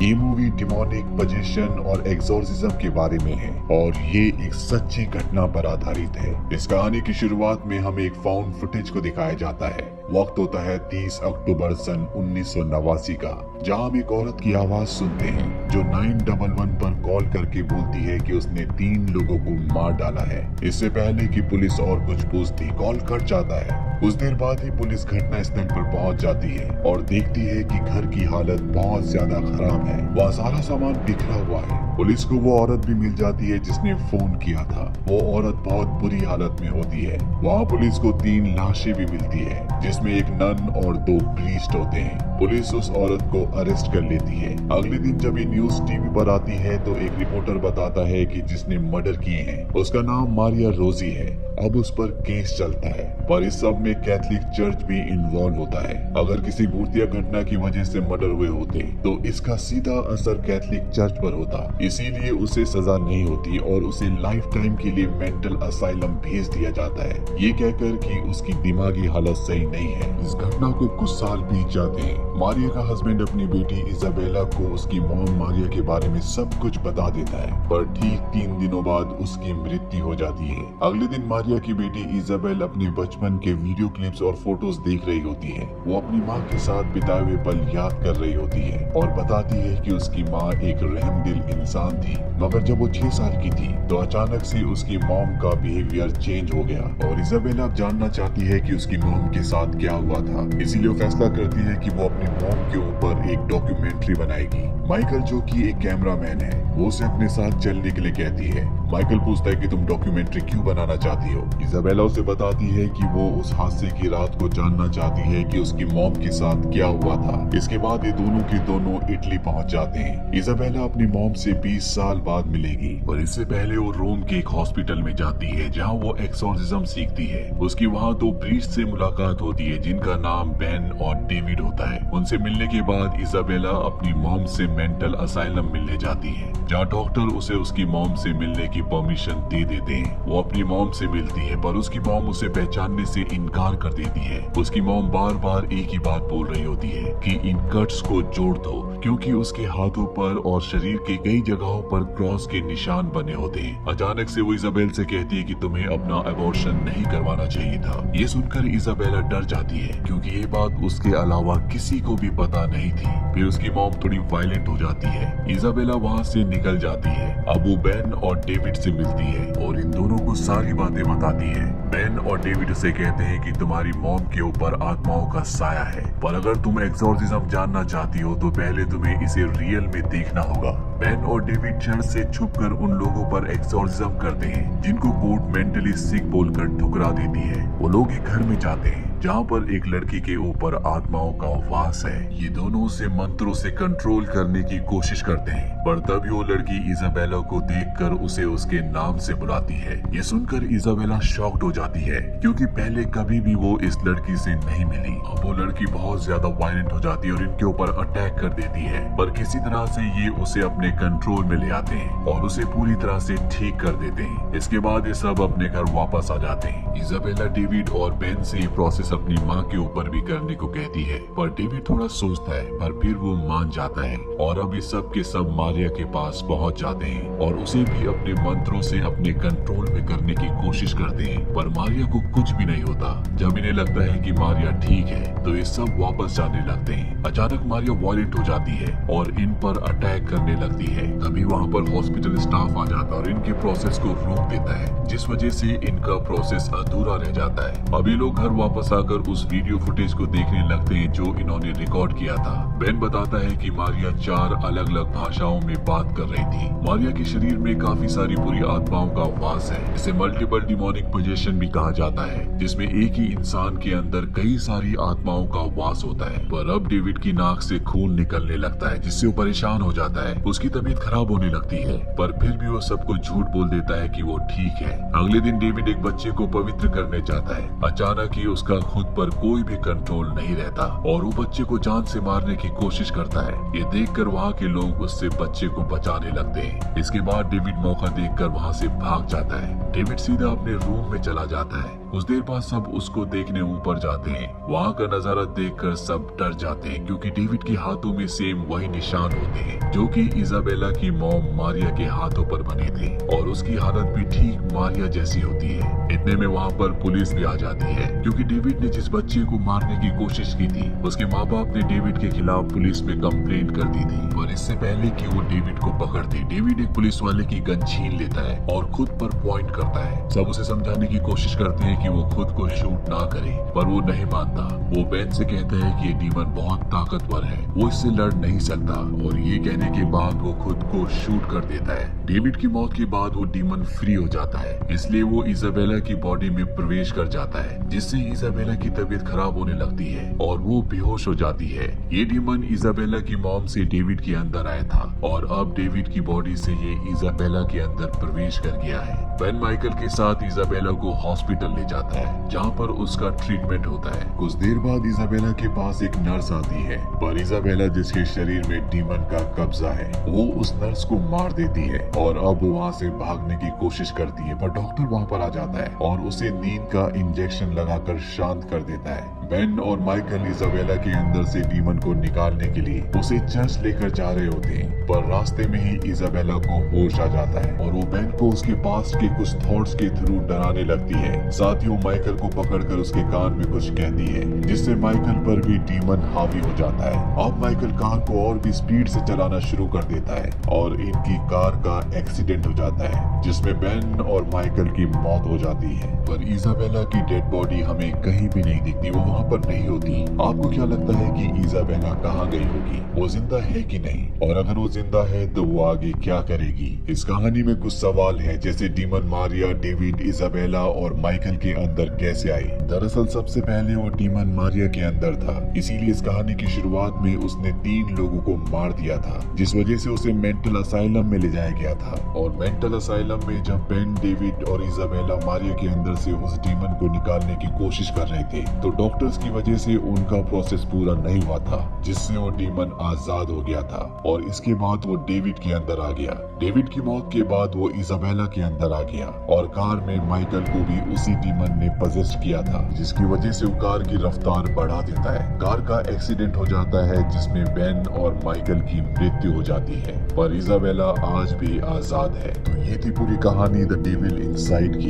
ये movie demonic possession और एग्जोर्सिज्म के बारे में है और ये एक सच्ची घटना पर आधारित है। इस कहानी की शुरुआत में हमें एक फाउंड फुटेज को दिखाया जाता है। वक्त होता है 30 अक्टूबर सन 1989 का, जहां हम एक औरत की आवाज सुनते हैं जो 911 पर कॉल करके बोलती है कि उसने 3 लोगों को मार डाला है। इससे पहले कि पुलिस और कुछ पूछती, कॉल कट जाता है। कुछ देर बाद ही पुलिस घटना स्थल पर पहुंच जाती है और देखती है कि घर की हालत बहुत ज्यादा खराब है। वहाँ सारा सामान बिखरा हुआ है। पुलिस को वो औरत भी मिल जाती है जिसने फोन किया था। वो औरत बहुत बुरी हालत में होती है। वहाँ पुलिस को 3 लाशें भी मिलती है, जिसमें एक नन और 2 प्रीस्ट होते हैं। पुलिस उस औरत को अरेस्ट कर लेती है। अगले दिन जब ये न्यूज टीवी पर आती है तो एक रिपोर्टर बताता है कि जिसने मर्डर किए हैं उसका नाम मारिया रोजी है। अब उस पर केस चलता है, पर इस सब में कैथोलिक चर्च भी इन्वॉल्व होता है। अगर किसी भूतिया घटना की वजह से मर्डर हुए होते तो इसका सीधा असर कैथोलिक चर्च पर होता, इसीलिए उसे सजा नहीं होती और उसे लाइफ टाइम के लिए मेंटल असाइलम भेज दिया जाता है, ये कहकर कि उसकी दिमागी हालत सही नहीं है। इस घटना को कुछ साल बीत जाते हैं। मारिया का हस्बैंड अपनी बेटी इजाबेला को उसकी मॉम मारिया के बारे में सब कुछ बता देता है, पर ठीक 3 दिनों बाद उसकी मृत्यु हो जाती है। अगले दिन मारिया की बेटी इजाबेल अपने बचपन के वीडियो क्लिप्स और फोटोज देख रही होती है। वो अपनी माँ के साथ बिताए हुए पल याद कर रही होती है और बताती है कि उसकी माँ एक रहमदिल इंसान थी, मगर जब वो 6 साल की थी तो अचानक से उसकी मॉम का बिहेवियर चेंज हो गया और इजाबेला अब जानना चाहती है कि उसकी मॉम के साथ क्या हुआ था। इसीलिए वो फैसला करती है कि वो अपनी मॉम के ऊपर एक डॉक्यूमेंट्री बनाएगी। माइकल, जो कि एक कैमरामैन है, वो उसे अपने साथ चलने के लिए कहती है। माइकल पूछता है कि तुम डॉक्यूमेंट्री क्यों बनाना चाहती हो। इजाबेला उसे बताती है कि वो उस हादसे की रात को जानना चाहती है कि उसकी मॉम के साथ क्या हुआ था। इसके बाद ये दोनों के दोनों इटली पहुंच जाते हैं। इजाबेला अपनी मॉम से 20 साल बाद मिलेगी, पर इससे पहले वो रोम के एक हॉस्पिटल में जाती है जहां वो एक्सोर्सिज्म सीखती है। उसकी वहां 2 प्रीस्ट से मुलाकात होती है जिनका नाम बेन और डेविड होता है। उनसे मिलने के बाद इजाबेला अपनी मॉम से मेंटल असाइलम मिलने जाती है, जहाँ डॉक्टर उसे उसकी मॉम से मिलने की परमिशन दे देते हैं। वो अपनी मॉम से मिलती है, पर उसकी मॉम उसे पहचानने से इनकार कर देती है। उसकी मॉम बार बार एक ही बात बोल रही होती है कि इन कट्स को जोड़ दो, क्योंकि उसके हाथों पर और शरीर के कई जगहों पर क्रॉस के निशान बने होते हैं। अचानक से वो इजाबेल से कहती है कि तुम्हें अपना अबॉर्शन नहीं करवाना चाहिए था। ये सुनकर इजाबेला डर जाती है, क्योंकि ये बात उसके अलावा किसी को भी पता नहीं थी। फिर उसकी मॉम थोड़ी वायलेंट हो जाती है। इजाबेला वहाँ से निकल जाती है। अब वो बेन और डेविड से मिलती है और इन दोनों को सारी बातें बताती है। बेन और डेविड उसे कहते हैं कि तुम्हारी मॉम के ऊपर आत्माओं का साया है, पर अगर तुम एक्सोर्सिज्म जानना चाहती हो तो पहले तुम्हें इसे रियल में देखना होगा। बेन और डेविड चर्च से छुपकर उन लोगों पर एक्सोर्सिज्म करते हैं जिनको कोर्ट मेंटली सिक बोलकर ठुकरा देती है। वो लोग एक घर में जाते हैं जहाँ पर एक लड़की के ऊपर आत्माओं का वास है। ये दोनों उसे मंत्रों से कंट्रोल करने की कोशिश करते हैं, पर तभी वो लड़की इजाबेला को देखकर उसे उसके नाम से बुलाती है। ये सुनकर इजाबेला शॉक्ड हो जाती है, क्योंकि पहले कभी भी वो इस लड़की से नहीं मिली। अब वो लड़की बहुत ज्यादा वायलेंट हो जाती है और इनके ऊपर अटैक कर देती है, पर किसी तरह से ये उसे अपने कंट्रोल में ले आते हैं और उसे पूरी तरह से ठीक कर देते हैं। इसके बाद ये सब अपने घर वापस आ जाते हैं। इजाबेला डेविड और बेन से ये प्रोसेस अपनी माँ के ऊपर भी करने को कहती है, पर डेविड थोड़ा सोचता है, पर फिर वो मान जाता है और अब ये सब के सब मारिया के पास पहुंच जाते हैं और उसे भी अपने मंत्रों से अपने कंट्रोल में करने की कोशिश करते हैं, पर मारिया को कुछ भी नहीं होता। जब इन्हें लगता है कि मारिया ठीक है तो ये सब वापस जाने लगते हैं। अचानक मारिया वायलेंट हो जाती है और इन पर अटैक करने लगती है। तभी वहाँ पर हॉस्पिटल स्टाफ आ जाता है और इनके प्रोसेस को रोक देता है, जिस वजह से इनका प्रोसेस अधूरा रह जाता है। अभी लोग घर वापस आकर उस वीडियो फुटेज को देखने लगते हैं जो इन्होंने रिकॉर्ड किया था। बेन बताता है कि मारिया 4 अलग अलग भाषाओं में बात कर रही थी। मारिया के शरीर में काफी सारी बुरी आत्माओं का वास है, इसे मल्टीपल डिमोनिक पोजेशन भी कहा जाता है, जिसमें एक ही इंसान के अंदर कई सारी आत्माओं का वास होता है। पर अब डेविड की नाक से खून निकलने लगता है, जिससे वो परेशान हो जाता है। उसकी तबीयत खराब होने लगती है, पर फिर भी वो सबको झूठ बोल देता है कि वो ठीक है। अगले दिन डेविड एक बच्चे को पवित्र करने जाता है। अचानक ही उसका खुद पर कोई भी कंट्रोल नहीं रहता और वो बच्चे को जान से मारने की कोशिश करता है। ये देखकर वहाँ के लोग उससे बच्चे को बचाने लगते हैं। इसके बाद डेविड मौका देखकर वहाँ से भाग जाता है। डेविड सीधा अपने रूम में चला जाता है। कुछ देर बाद सब उसको देखने ऊपर जाते हैं। वहाँ का नजारा देखकर सब डर जाते हैं क्योंकि डेविड के हाथों में सेम वही निशान होते हैं जो कि इजाबेला की मॉम मारिया के हाथों पर बने थे और उसकी हालत भी ठीक मारिया जैसी होती है। इतने में वहाँ पर पुलिस भी आ जाती है क्योंकि डेविड ने जिस बच्चे को मारने की कोशिश की थी उसके माँ बाप ने डेविड के खिलाफ पुलिस में कंप्लेंट कर दी थी। पर इससे पहले कि वो डेविड को पकड़ते, डेविड एक पुलिस वाले की गन छीन लेता है और खुद पर पॉइंट करता है। सब उसे समझाने की कोशिश करते हैं कि वो खुद को शूट ना करे, पर वो नहीं मानता। वो बेन से कहता है कि ये डीमन बहुत ताकतवर है, वो इससे लड़ नहीं सकता और ये कहने के बाद वो खुद को शूट कर देता है। डेविड की मौत के बाद वो डीमन फ्री हो जाता है, इसलिए वो इजाबेला की बॉडी में प्रवेश कर जाता है जिससे इजाबेला की तबीयत खराब होने लगती है और वो बेहोश हो जाती है। ये डीमन इजाबेला की मॉम से डेविड के अंदर आया था और अब डेविड की बॉडी से ये इजाबेला के अंदर प्रवेश कर गया है। बेन माइकल के साथ इजाबेला को हॉस्पिटल ले जाता है जहाँ पर उसका ट्रीटमेंट होता है। कुछ देर बाद इजाबेला के पास एक नर्स आती है, पर इजाबेला जिसके शरीर में डीमन का कब्जा है वो उस नर्स को मार देती है और अब वो वहाँ से भागने की कोशिश करती है, पर डॉक्टर वहाँ पर आ जाता है और उसे नींद का इंजेक्शन लगाकर शांत कर देता है। बेन और माइकल इजाबेला के अंदर से डीमन को निकालने के लिए उसे चर्च लेकर जा रहे होते हैं, पर रास्ते में ही इजाबेला को होश आ जाता है और वो बेन को उसके पास्ट के कुछ थॉट्स के थ्रू डराने लगती है। साथ ही वो माइकल को पकड़कर उसके कान में कुछ कहती है जिससे माइकल पर भी डीमन हावी हो जाता है। अब माइकल कार को और भी स्पीड से चलाना शुरू कर देता है और इनकी कार का एक्सीडेंट हो जाता है जिसमें बेन और माइकल की मौत हो जाती है। पर इजाबेला की डेड बॉडी हमें कहीं भी नहीं दिखती, वो वहाँ पर नहीं होती। आपको क्या लगता है कि इजाबेला कहाँ गई होगी? वो जिंदा है कि नहीं? और अगर वो जिंदा है तो वो आगे क्या करेगी? इस कहानी में कुछ सवाल हैं जैसे डीमन मारिया डेविड इजाबेला और माइकल के अंदर कैसे आई। दरअसल सबसे पहले वो डीमन मारिया के अंदर था, इसीलिए इस कहानी की शुरुआत में उसने 3 लोगों को मार दिया था जिस वजह से उसे मेंटल असाइलम में ले जाया गया था। और मेंटल असाइलम में जब बेन डेविड और इजाबेला मारिया के अंदर से उस डीमन को निकालने की कोशिश कर रहे थे तो डॉक्टर्स की वजह से उनका प्रोसेस पूरा नहीं हुआ था जिससे वो डीमन आजाद हो गया था और इसके बाद वो डेविड के अंदर आ गया। डेविड की मौत के बाद वो इजाबेला के अंदर आ गया और कार में माइकल को भी उसी डीमन ने पजेस्ट किया था जिसकी वजह से वो कार की रफ्तार बढ़ा देता है। कार का एक्सीडेंट हो जाता है जिसमें बेन और माइकल की मृत्यु हो जाती है, पर इजाबेला आज भी आजाद है। तो ये थी पूरी कहानी द डेविल इनसाइड की।